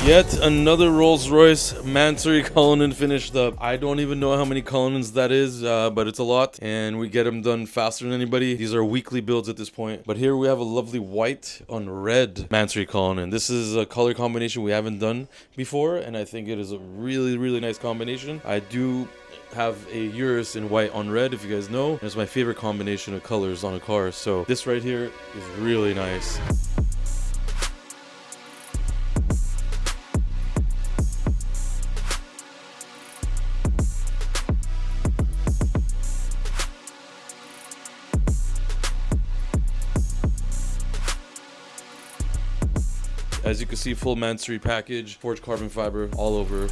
Yet another Rolls-Royce Mansory Cullinan finished up. I don't even know how many Cullinans that is, but it's a lot, and we get them done faster than anybody. These are weekly builds at this point. But here we have a lovely white on red Mansory Cullinan. This is a color combination we haven't done before, and I think it is a really, really nice combination. I do have a Urus in white on red, if you guys know. It's my favorite combination of colors on a car, so this right here is really nice. As you can see, full Mansory package, forged carbon fiber all over.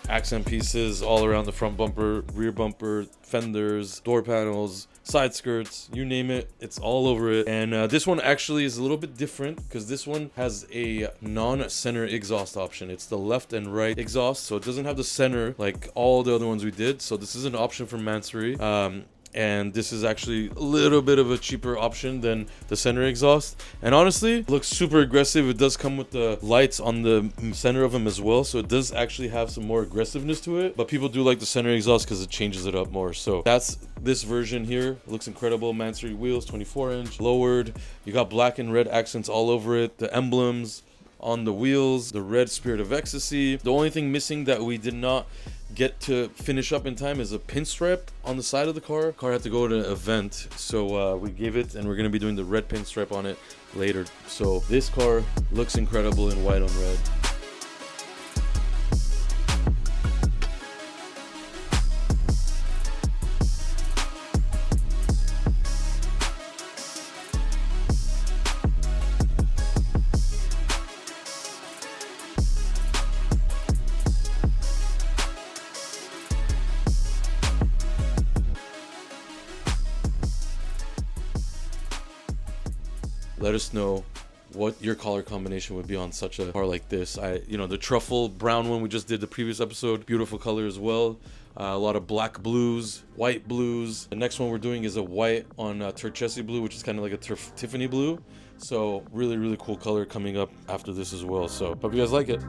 Accent pieces all around the front bumper, rear bumper, fenders, door panels, side skirts, you name it, it's all over it. And this one actually is a little bit different because this one has a non-center exhaust option. It's the left and right exhaust, so it doesn't have the center like all the other ones we did. So this is an option from Mansory. And this is actually a little bit of a cheaper option than the center exhaust, and honestly looks super aggressive. It does come with the lights on the center of them as well, so it does actually have some more aggressiveness to it, but people do like the center exhaust because it changes it up more. So that's this version here. It looks incredible. Mansory wheels, 24-inch lowered. You got black and red accents all over it, the emblems on the wheels, the red Spirit of Ecstasy. The only thing missing that we did not get to finish up in time is a pinstripe on the side of the car. Car had to go to an event, so we gave it, and we're going to be doing the red pinstripe on it later. So this car looks incredible in white on red. Let us know what your color combination would be on such a car like this. The truffle brown one we just did the previous episode, beautiful color as well. A lot of black blues, white blues. The next one we're doing is a white on turquoise blue, which is kind of like a Tiffany blue. So really, really cool color coming up after this as well. So hope you guys like it.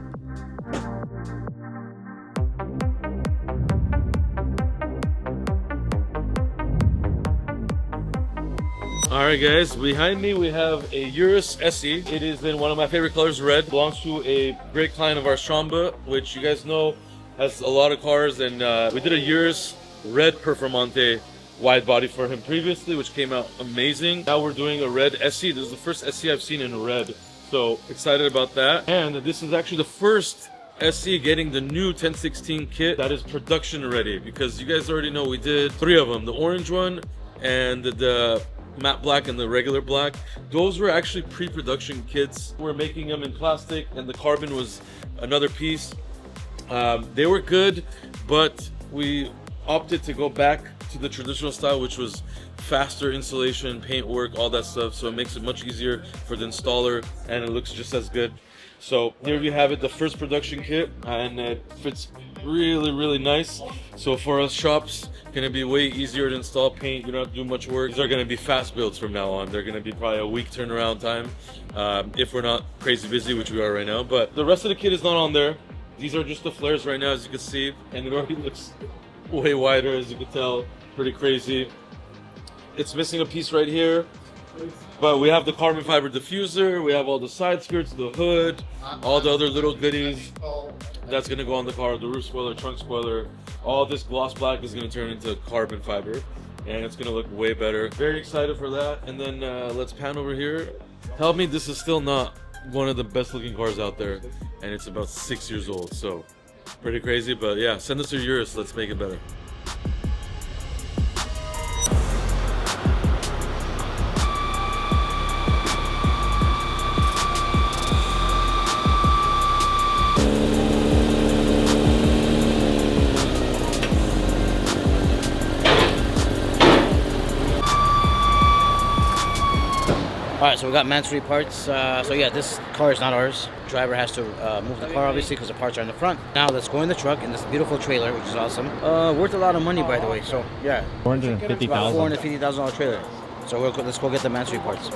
Alright guys, behind me we have a Urus SE. It is in one of my favorite colors, red. Belongs to a great client of ours, Shamba, which you guys know has a lot of cars, and we did a Urus red Performante wide body for him previously, which came out amazing. Now we're doing a red SE. This is the first SE I've seen in red, so excited about that. And this is actually the first SE getting the new 1016 kit that is production ready, because you guys already know we did 3 of them, the orange one and the matte black and the regular black. Those were actually pre-production kits. We're making them in plastic, and the carbon was another piece. They were good, but we opted to go back to the traditional style, which was faster installation, paint work, all that stuff, so it makes it much easier for the installer, and it looks just as good. So here you have it, the first production kit, and it fits really, really nice. So for us shops, gonna be way easier to install paint. You don't have to do much work. These are gonna be fast builds from now on. They're gonna be probably a week turnaround time, if we're not crazy busy, which we are right now. But the rest of the kit is not on there. These are just the flares right now, as you can see, and it already looks way wider, as you can tell. Pretty crazy. It's missing a piece right here, but we have the carbon fiber diffuser, we have all the side skirts, the hood, all the other little goodies that's gonna go on the car, the roof spoiler, trunk spoiler. All this gloss black is gonna turn into carbon fiber, and it's gonna look way better. Very excited for that. And then let's pan over here. Tell me this is still not one of the best looking cars out there, and it's about 6 years old, so pretty crazy. But yeah, send us your Urus, let's make it better. Alright, so we got Mansory parts. So yeah, this car is not ours. Driver has to move the car, obviously, because the parts are in the front. Now let's go in the truck in this beautiful trailer, which is awesome. Worth a lot of money, by the way. So yeah, $450,000. $450,000 trailer. So let's go get the Mansory parts.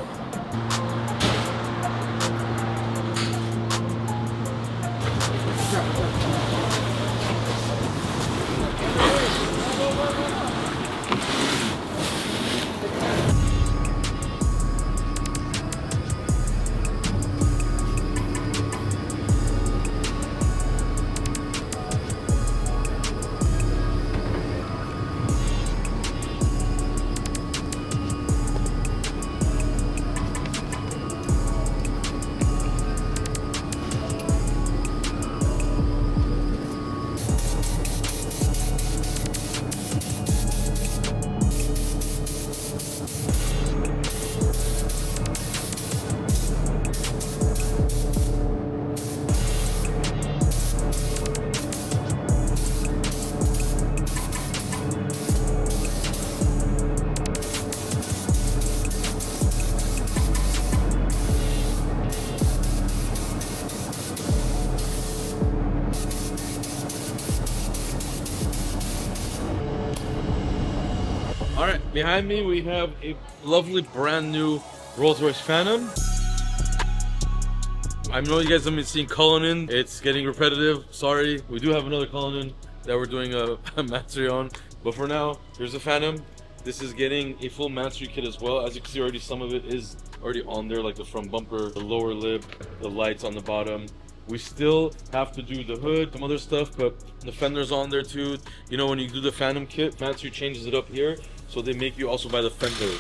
Alright, behind me we have a lovely brand new Rolls-Royce Phantom. I know you guys have been seeing Cullinan. It's getting repetitive. Sorry, we do have another Cullinan that we're doing a Mansory on. But for now, here's the Phantom. This is getting a full Mansory kit as well. As you can see already, some of it is already on there, like the front bumper, the lower lip, the lights on the bottom. We still have to do the hood, some other stuff, but the fender's on there too. You know, when you do the Phantom kit, Mansory changes it up here, so they make you also buy the fenders.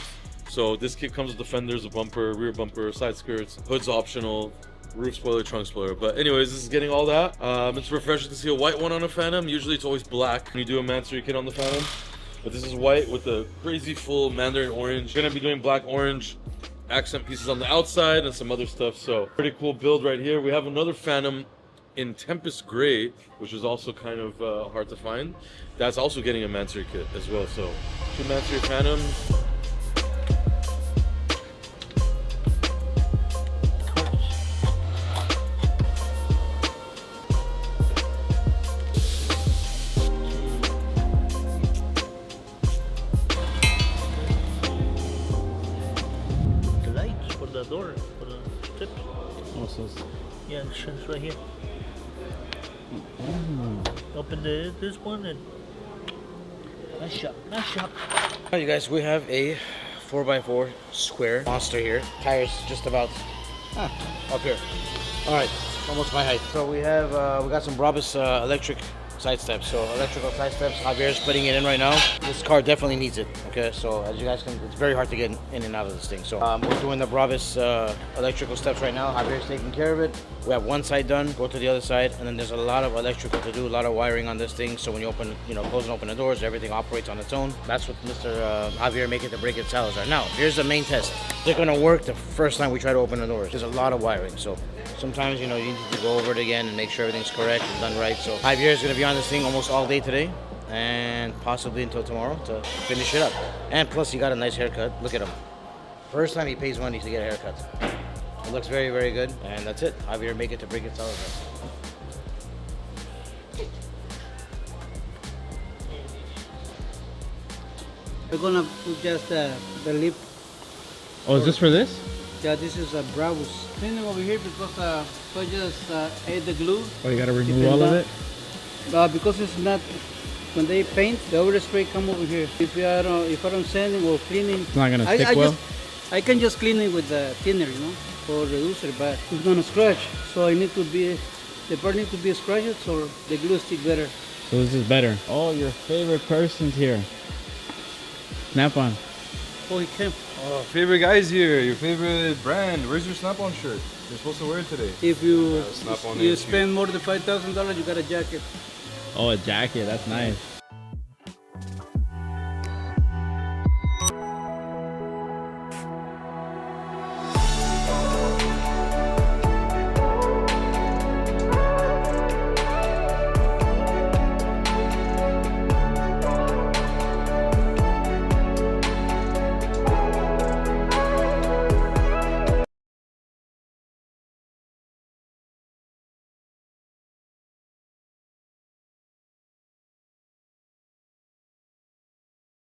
So this kit comes with the fenders, the bumper, rear bumper, side skirts, hood's optional, roof spoiler, trunk spoiler. But anyways, this is getting all that. It's refreshing to see a white one on a Phantom. Usually it's always black when you do a Mansory kit on the Phantom. But this is white with a crazy full mandarin orange. Gonna be doing black orange accent pieces on the outside and some other stuff. So pretty cool build right here. We have another Phantom in Tempest Gray, which is also kind of hard to find. That's also getting a Mansory kit as well. So two Mansory Phantoms. The door for the steps. Also, Yeah, it's right here. Open this one and nice shot, nice shot. Alright, you guys, we have a 4x4 square monster here. Tires just about up here. Alright, almost my height. So we have we got some Brabus electric side steps. So electrical side steps. Javier's putting it in right now. This car definitely needs it. Okay, so as you guys can, it's very hard to get in and out of this thing. So we're doing the Brabus electrical steps right now. Javier's taking care of it. We have one side done. Go to the other side, and then there's a lot of electrical to do, a lot of wiring on this thing. So when you open, close and open the doors, everything operates on its own. That's what Mr. Javier Make It to Break It sells are. Now here's the main test. They're gonna work the first time we try to open the doors. There's a lot of wiring, so sometimes you need to go over it again and make sure everything's correct and done right. So Javier is gonna be on this thing almost all day today, and possibly until tomorrow to finish it up. And plus, he got a nice haircut. Look at him. First time he pays money to get a haircut. It looks very, very good. And that's it. Javier Make It to Break It sells. We're gonna put just the lip. oh, is this for this? Yeah, this is a Brabus. Cleaning over here because we just ate the glue. Oh, you gotta remove Depend all of on- it? Because it's not, when they paint, the overspray come over here. If I don't sanding or cleaning, It's not gonna stick well? I can just clean it with the thinner, or reducer, but it's gonna scratch. So the part need to be scratched so the glue stick better. So this is better. Oh, your favorite person's here. Snap-on. Oh, he came. Oh, favorite guys here, your favorite brand. Where's your Snap-on shirt? You're supposed to wear it today. If you Snap-on you is spend more than $5,000, you got a jacket. Oh, a jacket. That's nice.